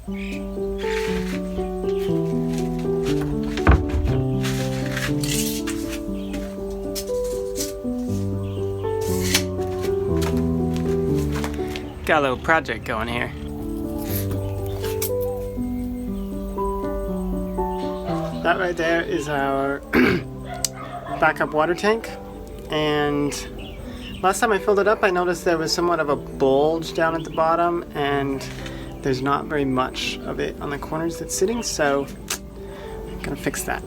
Got a little project going here. That right there is our backup water tank, and last time I filled it up I noticed there was somewhat of a bulge down at the bottom and there's not very much of it on the corners that's sitting, so I'm gonna fix that.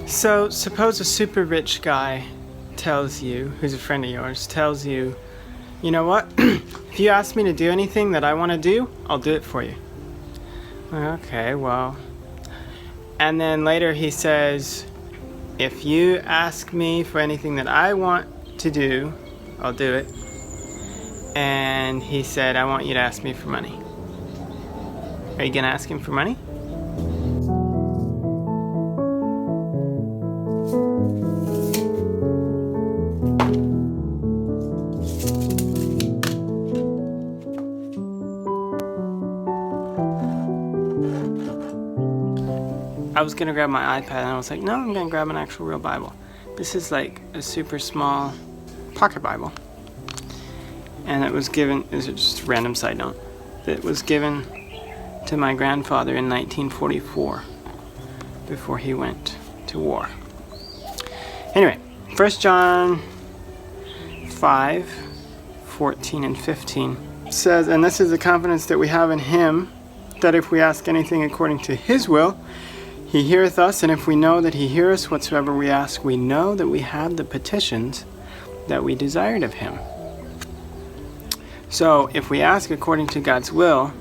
So suppose a super rich guy tells you, who's a friend of yours, tells you, you know what, if you ask me to do anything that I want to do, I'll do it for you. Okay, well. And then later he says, if you ask me for anything that I want to do, I'll do it. And he said, I want you to ask me for money. Are you gonna ask him for money? I was gonna grab my iPad and I was like, no, I'm gonna grab an actual real Bible. This is like a super small pocket Bible. And it was given, this is just a random side note, it was given to my grandfather in 1944 before he went to war. Anyway, 1 John 5, 14 and 15 says, and this is the confidence that we have in him, that if we ask anything according to his will, he heareth us, and if we know that he heareth us whatsoever we ask, we know that we have the petitions that we desired of him. So if we ask according to God's will,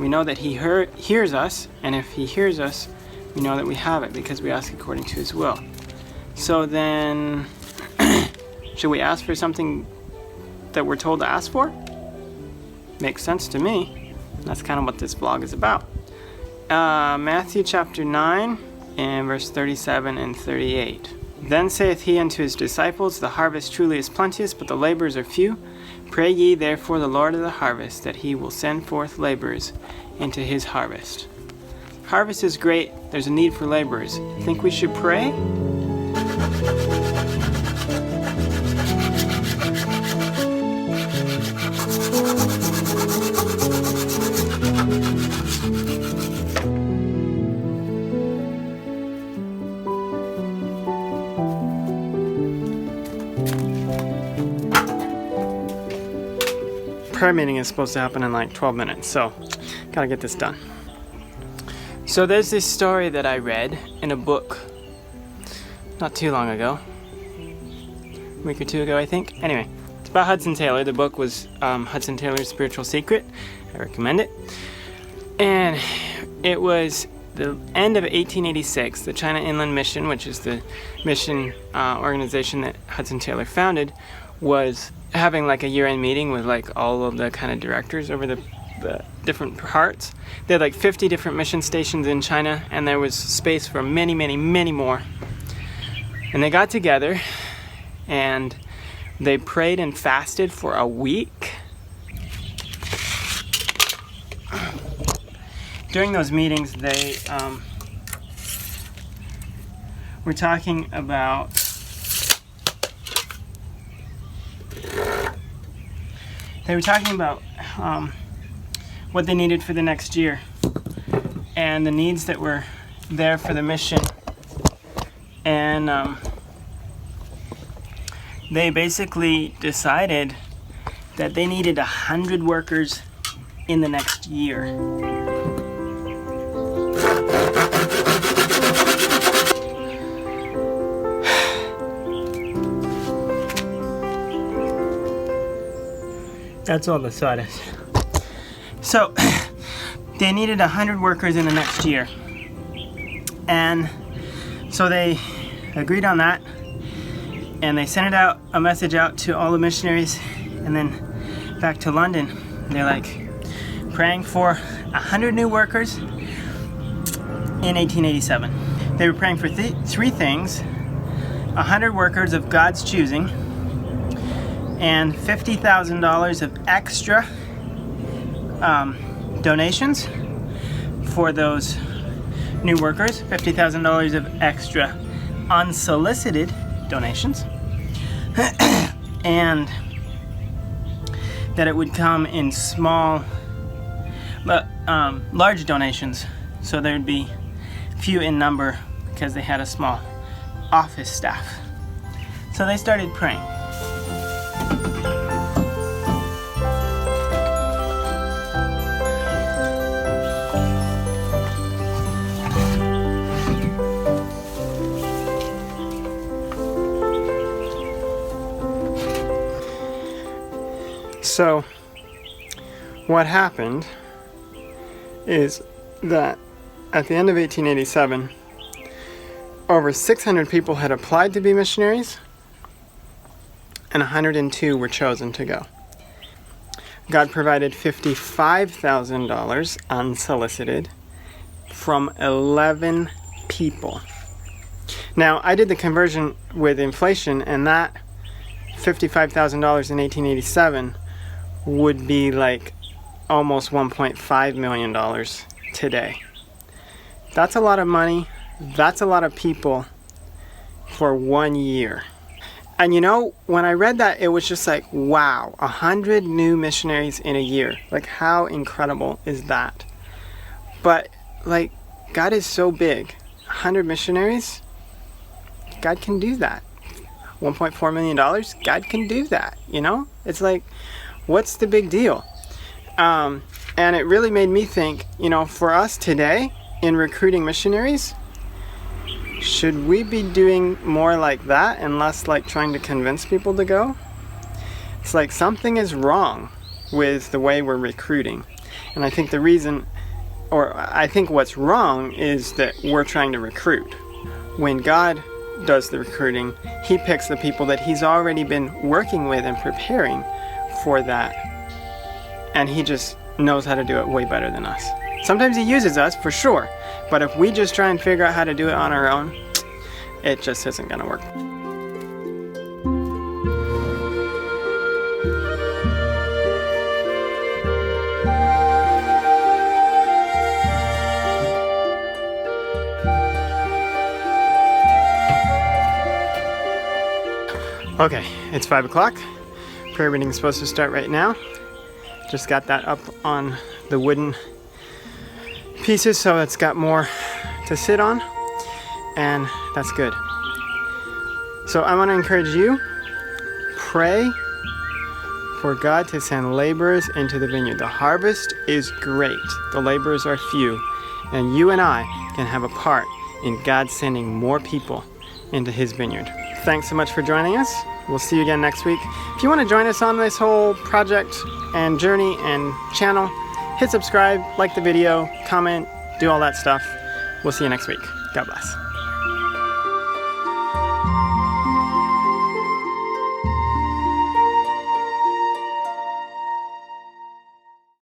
we know that he hears us, and if he hears us, we know that we have it because we ask according to his will. So then, should we ask for something that we're told to ask for? Makes sense to me. That's kind of what this vlog is about. Matthew chapter 9 and verse 37 and 38. Then saith he unto his disciples, the harvest truly is plenteous, but the laborers are few. Pray ye therefore the Lord of the harvest, that he will send forth laborers into his harvest. Harvest is great. There's a need for laborers. Think we should pray? Prayer meeting is supposed to happen in like 12 minutes, so gotta get this done. So there's this story that I read in a book not too long ago, a week or two ago I think. Anyway, it's about Hudson Taylor. The book was Hudson Taylor's Spiritual Secret. I recommend it. And it was the end of 1886. The China Inland Mission, which is the mission organization that Hudson Taylor founded, was having like a year-end meeting with like all of the kind of directors over the different parts. They had like 50 different mission stations in China, and there was space for many, many, many more. And they got together and they prayed and fasted for a week. During those meetings, they were talking about what they needed for the next year and the needs that were there for the mission. And they basically decided that they needed 100 workers in the next year. That's all the sawdust. So they needed 100 workers in the next year. And so they agreed on that, and they sent a message out to all the missionaries, and then back to London. They're like praying for 100 new workers in 1887. They were praying for three things. 100 workers of God's choosing, and $50,000 of extra donations for those new workers, $50,000 of extra unsolicited donations, and that it would come in small, large donations, so there would be few in number because they had a small office staff. So they started praying. So what happened is that at the end of 1887, over 600 people had applied to be missionaries, and 102 were chosen to go. God provided $55,000 unsolicited from 11 people. Now, I did the conversion with inflation, and that $55,000 in 1887 would be like almost $1.5 million today. That's a lot of money. That's a lot of people for 1 year. And you know, when I read that, it was just like, wow, 100 new missionaries in a year. Like, how incredible is that? But like, God is so big. 100 missionaries, God can do that. $1.4 million, God can do that, you know? It's like, what's the big deal? And it really made me think, you know, for us today in recruiting missionaries, should we be doing more like that and less like trying to convince people to go? It's like something is wrong with the way we're recruiting. And I think the reason, or I think what's wrong is that we're trying to recruit. When God does the recruiting, He picks the people that He's already been working with and preparing for that. And He just knows how to do it way better than us. Sometimes He uses us, for sure. But if we just try and figure out how to do it on our own, it just isn't going to work. Okay, it's 5 o'clock. Prayer meeting is supposed to start right now. Just got that up on the wooden pieces so it's got more to sit on, and that's good. So I want to encourage you, pray for God to send laborers into the vineyard. The harvest is great, the laborers are few, and you and I can have a part in God sending more people into His vineyard. Thanks so much for joining us. We'll see you again next week. If you want to join us on this whole project and journey and channel, hit subscribe, like the video, comment, do all that stuff. We'll see you next week. God bless.